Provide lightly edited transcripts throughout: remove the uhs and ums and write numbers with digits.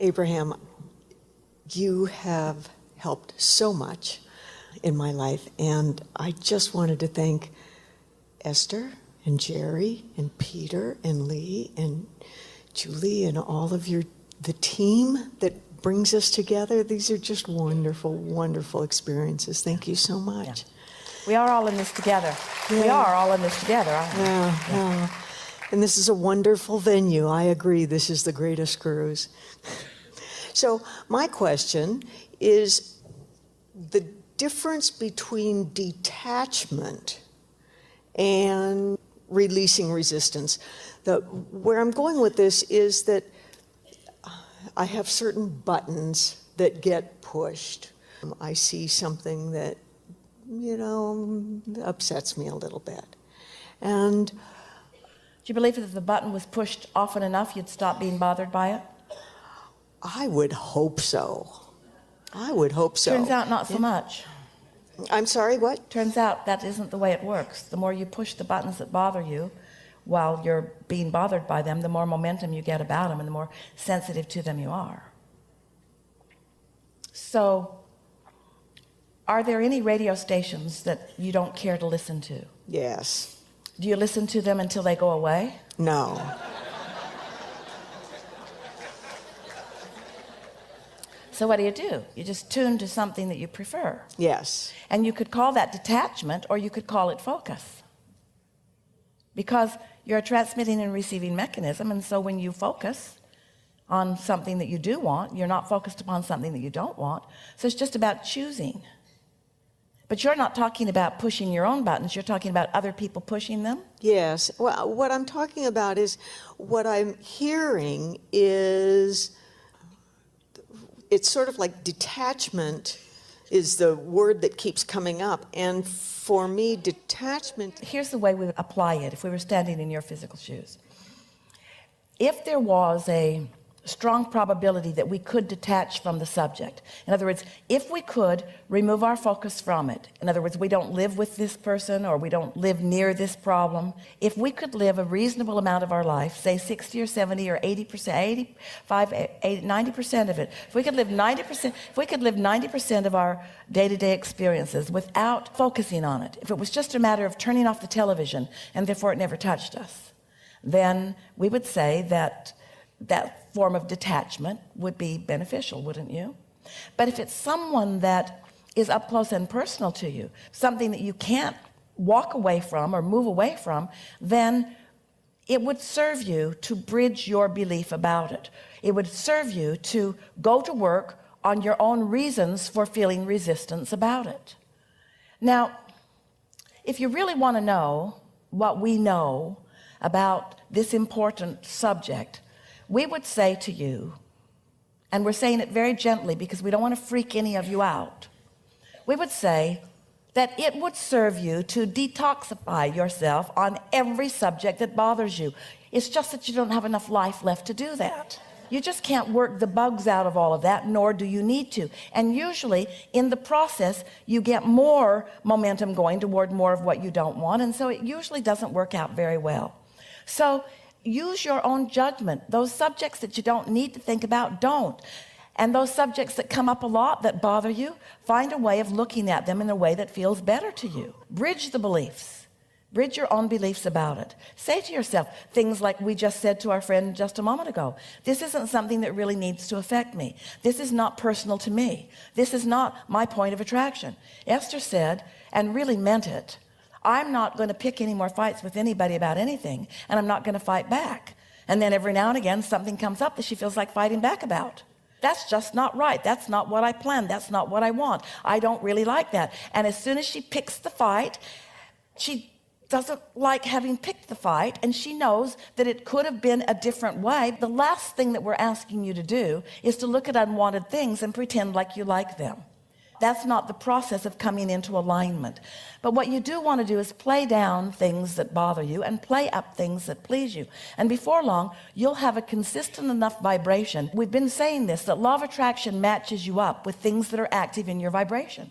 Abraham, you have helped so much in my life, and I just wanted to thank Esther and Jerry and Peter and Lee and Julie and all of the team that brings us together. These are just wonderful, wonderful experiences. Thank you so much. Yeah. We are all in this together. Yeah. We are all in this together, aren't we? Yeah. And this is a wonderful venue. I agree, this is the greatest cruise. So my question is the difference between detachment and releasing resistance. Where I'm going with this is that I have certain buttons that get pushed. I see something that, upsets me a little bit. And Do you believe that if the button was pushed often enough, you'd stop being bothered by it? I would hope so. Turns out not so much. I'm sorry, what? Turns out that isn't the way it works. The more you push the buttons that bother you while you're being bothered by them, the more momentum you get about them and the more sensitive to them you are. So, are there any radio stations that you don't care to listen to? Yes. Do you listen to them until they go away? No. So what do? You just tune to something that you prefer. Yes. And you could call that detachment, or you could call it focus. Because you're a transmitting and receiving mechanism, and so when you focus on something that you do want, you're not focused upon something that you don't want. So it's just about choosing. But you're not talking about pushing your own buttons, you're talking about other people pushing them? Yes. Well, what I'm talking about is, what I'm hearing is, it's sort of like detachment is the word that keeps coming up. And for me, detachment... Here's the way we would apply it if we were standing in your physical shoes. If there was a strong probability that we could detach from the subject, in other words, if we could remove our focus from it, in other words, we don't live with this person or we don't live near this problem, if we could live a reasonable amount of our life, say 60 or 70 or 80%, 85, 80, 90% of it, if we could live 90% of our day-to-day experiences without focusing on it, if it was just a matter of turning off the television and therefore it never touched us, then we would say that form of detachment would be beneficial, wouldn't you? But if it's someone that is up close and personal to you, something that you can't walk away from or move away from, then it would serve you to bridge your belief about it. It would serve you to go to work on your own reasons for feeling resistance about it. Now, if you really want to know what we know about this important subject, we would say to you, and we're saying it very gently because we don't want to freak any of you out, we would say that it would serve you to detoxify yourself on every subject that bothers you. It's just that you don't have enough life left to do that. You just can't work the bugs out of all of that, nor do you need to. And usually in the process, you get more momentum going toward more of what you don't want, and so it usually doesn't work out very well. So use your own judgment. Those subjects that you don't need to think about, don't. And those subjects that come up a lot that bother you, find a way of looking at them in a way that feels better to you. Bridge the beliefs. Bridge your own beliefs about it. Say to yourself things like we just said to our friend just a moment ago. This isn't something that really needs to affect me. This is not personal to me. This is not my point of attraction. Esther said, and really meant it, I'm not going to pick any more fights with anybody about anything, and I'm not going to fight back. And then every now and again, something comes up that she feels like fighting back about. That's just not right. That's not what I planned. That's not what I want. I don't really like that. And as soon as she picks the fight, she doesn't like having picked the fight, and she knows that it could have been a different way. The last thing that we're asking you to do is to look at unwanted things and pretend like you like them. That's not the process of coming into alignment. But what you do want to do is play down things that bother you and play up things that please you. And before long, you'll have a consistent enough vibration. We've been saying this, that law of attraction matches you up with things that are active in your vibration.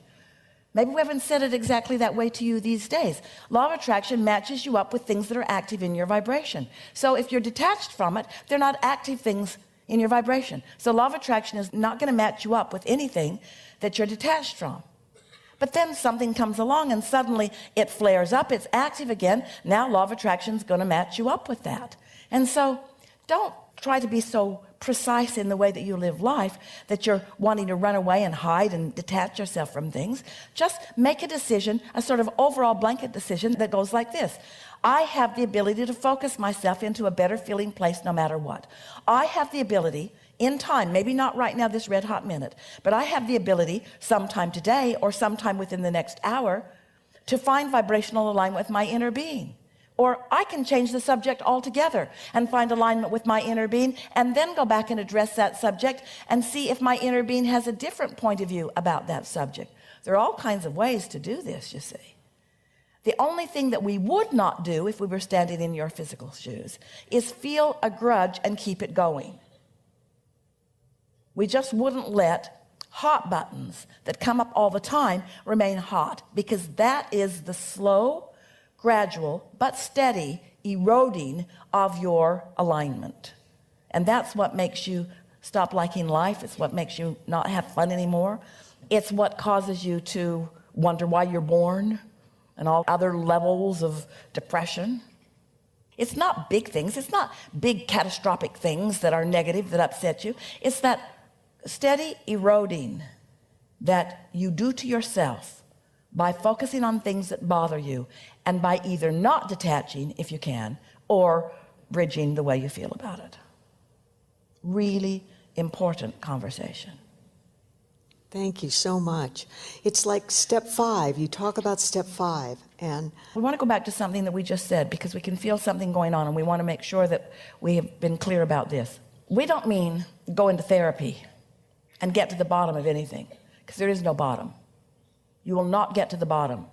Maybe we haven't said it exactly that way to you these days. Law of attraction matches you up with things that are active in your vibration. So if you're detached from it, they're not active things in your vibration. So law of attraction is not going to match you up with anything that you're detached from. But then something comes along and suddenly it flares up, it's active again. Now law of attraction is going to match you up with that. And so don't try to be so precise in the way that you live life that you're wanting to run away and hide and detach yourself from things. Just make a decision, a sort of overall blanket decision that goes like this. I have the ability to focus myself into a better feeling place no matter what. I have the ability in time, maybe not right now this red hot minute, but I have the ability sometime today or sometime within the next hour to find vibrational alignment with my inner being. Or I can change the subject altogether and find alignment with my inner being and then go back and address that subject and see if my inner being has a different point of view about that subject. There are all kinds of ways to do this, you see. The only thing that we would not do if we were standing in your physical shoes is feel a grudge and keep it going. We just wouldn't let hot buttons that come up all the time remain hot, because that is the slow, gradual, but steady eroding of your alignment. And that's what makes you stop liking life. It's what makes you not have fun anymore. It's what causes you to wonder why you're born and all other levels of depression. It's not big things. It's not big catastrophic things that are negative that upset you. It's that steady eroding that you do to yourself by focusing on things that bother you and by either not detaching, if you can, or bridging the way you feel about it. Really important conversation. Thank you so much. It's like step 5. You talk about step 5, and we want to go back to something that we just said, because we can feel something going on and we want to make sure that we have been clear about this. We don't mean go into therapy and get to the bottom of anything, because there is no bottom. You will not get to the bottom.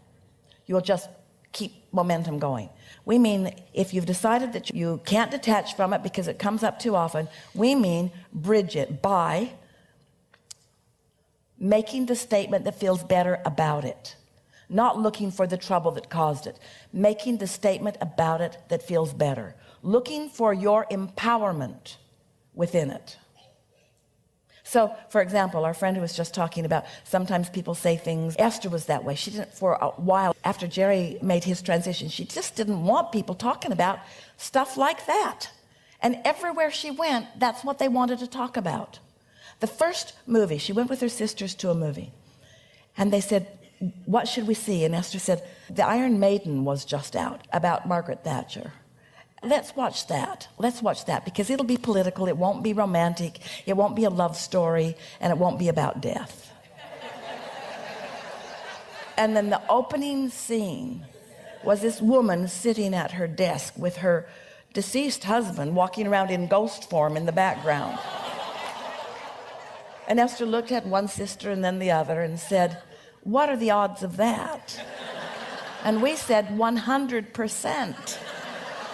You will just keep momentum going. We mean if you've decided that you can't detach from it because it comes up too often, we mean bridge it by making the statement that feels better about it, not looking for the trouble that caused it, making the statement about it that feels better, looking for your empowerment within it. So, for example, our friend who was just talking about sometimes people say things. Esther was that way. She didn't, for a while after Jerry made his transition, she just didn't want people talking about stuff like that. And everywhere she went, that's what they wanted to talk about. The first movie, she went with her sisters to a movie. And they said, what should we see? And Esther said, The Iron Maiden was just out, about Margaret Thatcher. Let's watch that. Let's watch that, because it'll be political. It won't be romantic. It won't be a love story, and it won't be about death. And then the opening scene was this woman sitting at her desk with her deceased husband walking around in ghost form in the background. And Esther looked at one sister and then the other and said, what are the odds of that? And we said 100%.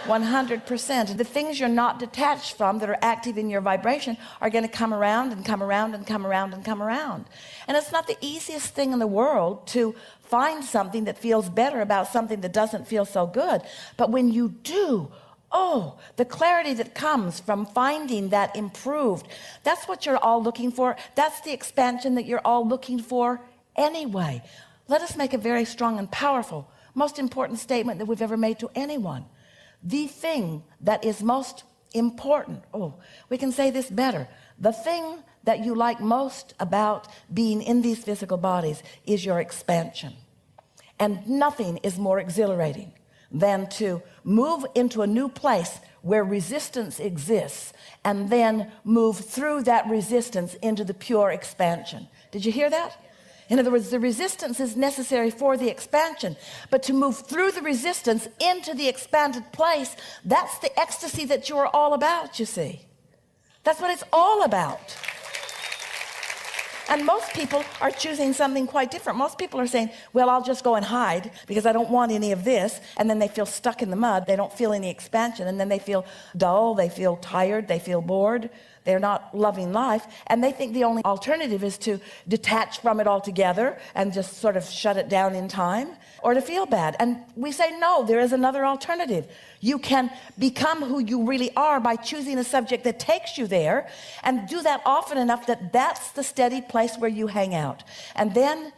100%. The things you're not detached from that are active in your vibration are going to come around and come around and come around and come around. And it's not the easiest thing in the world to find something that feels better about something that doesn't feel so good. But when you do, oh, the clarity that comes from finding that improved, that's what you're all looking for. That's the expansion that you're all looking for anyway. Let us make a very strong and powerful, most important statement that we've ever made to anyone. The thing that is most important, we can say this better. The thing that you like most about being in these physical bodies is your expansion. And nothing is more exhilarating than to move into a new place where resistance exists and then move through that resistance into the pure expansion. Did you hear that? In other words, the resistance is necessary for the expansion, but to move through the resistance into the expanded place, that's the ecstasy that you're all about, you see. That's what it's all about. And most people are choosing something quite different. Most people are saying, well, I'll just go and hide because I don't want any of this. And then they feel stuck in the mud. They don't feel any expansion. And then they feel dull. They feel tired. They feel bored. They're not loving life. And they think the only alternative is to detach from it altogether and just sort of shut it down in time. or to feel bad. And we say, no, there is another alternative. You can become who you really are by choosing a subject that takes you there, and do that often enough that that's the steady place where you hang out. And then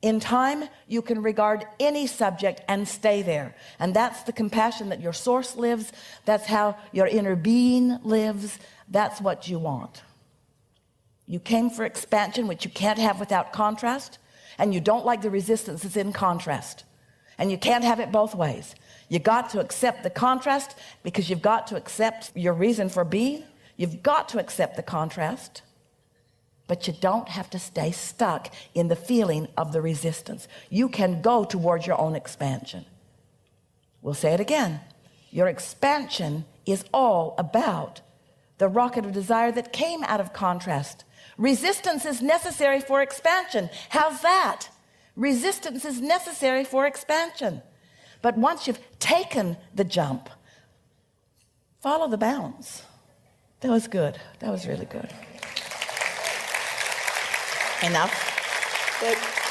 in time, you can regard any subject and stay there. And that's the compassion that your source lives. That's how your inner being lives. That's what you want. You came for expansion, which you can't have without contrast. And you don't like the resistance that's in contrast. And you can't have it both ways. You got to accept the contrast because you've got to accept your reason for being. You've got to accept the contrast. But you don't have to stay stuck in the feeling of the resistance. You can go towards your own expansion. We'll say it again. Your expansion is all about the rocket of desire that came out of contrast. Resistance is necessary for expansion. How's that? Resistance is necessary for expansion. But once you've taken the jump, follow the bounds. That was good. That was really good. Enough. But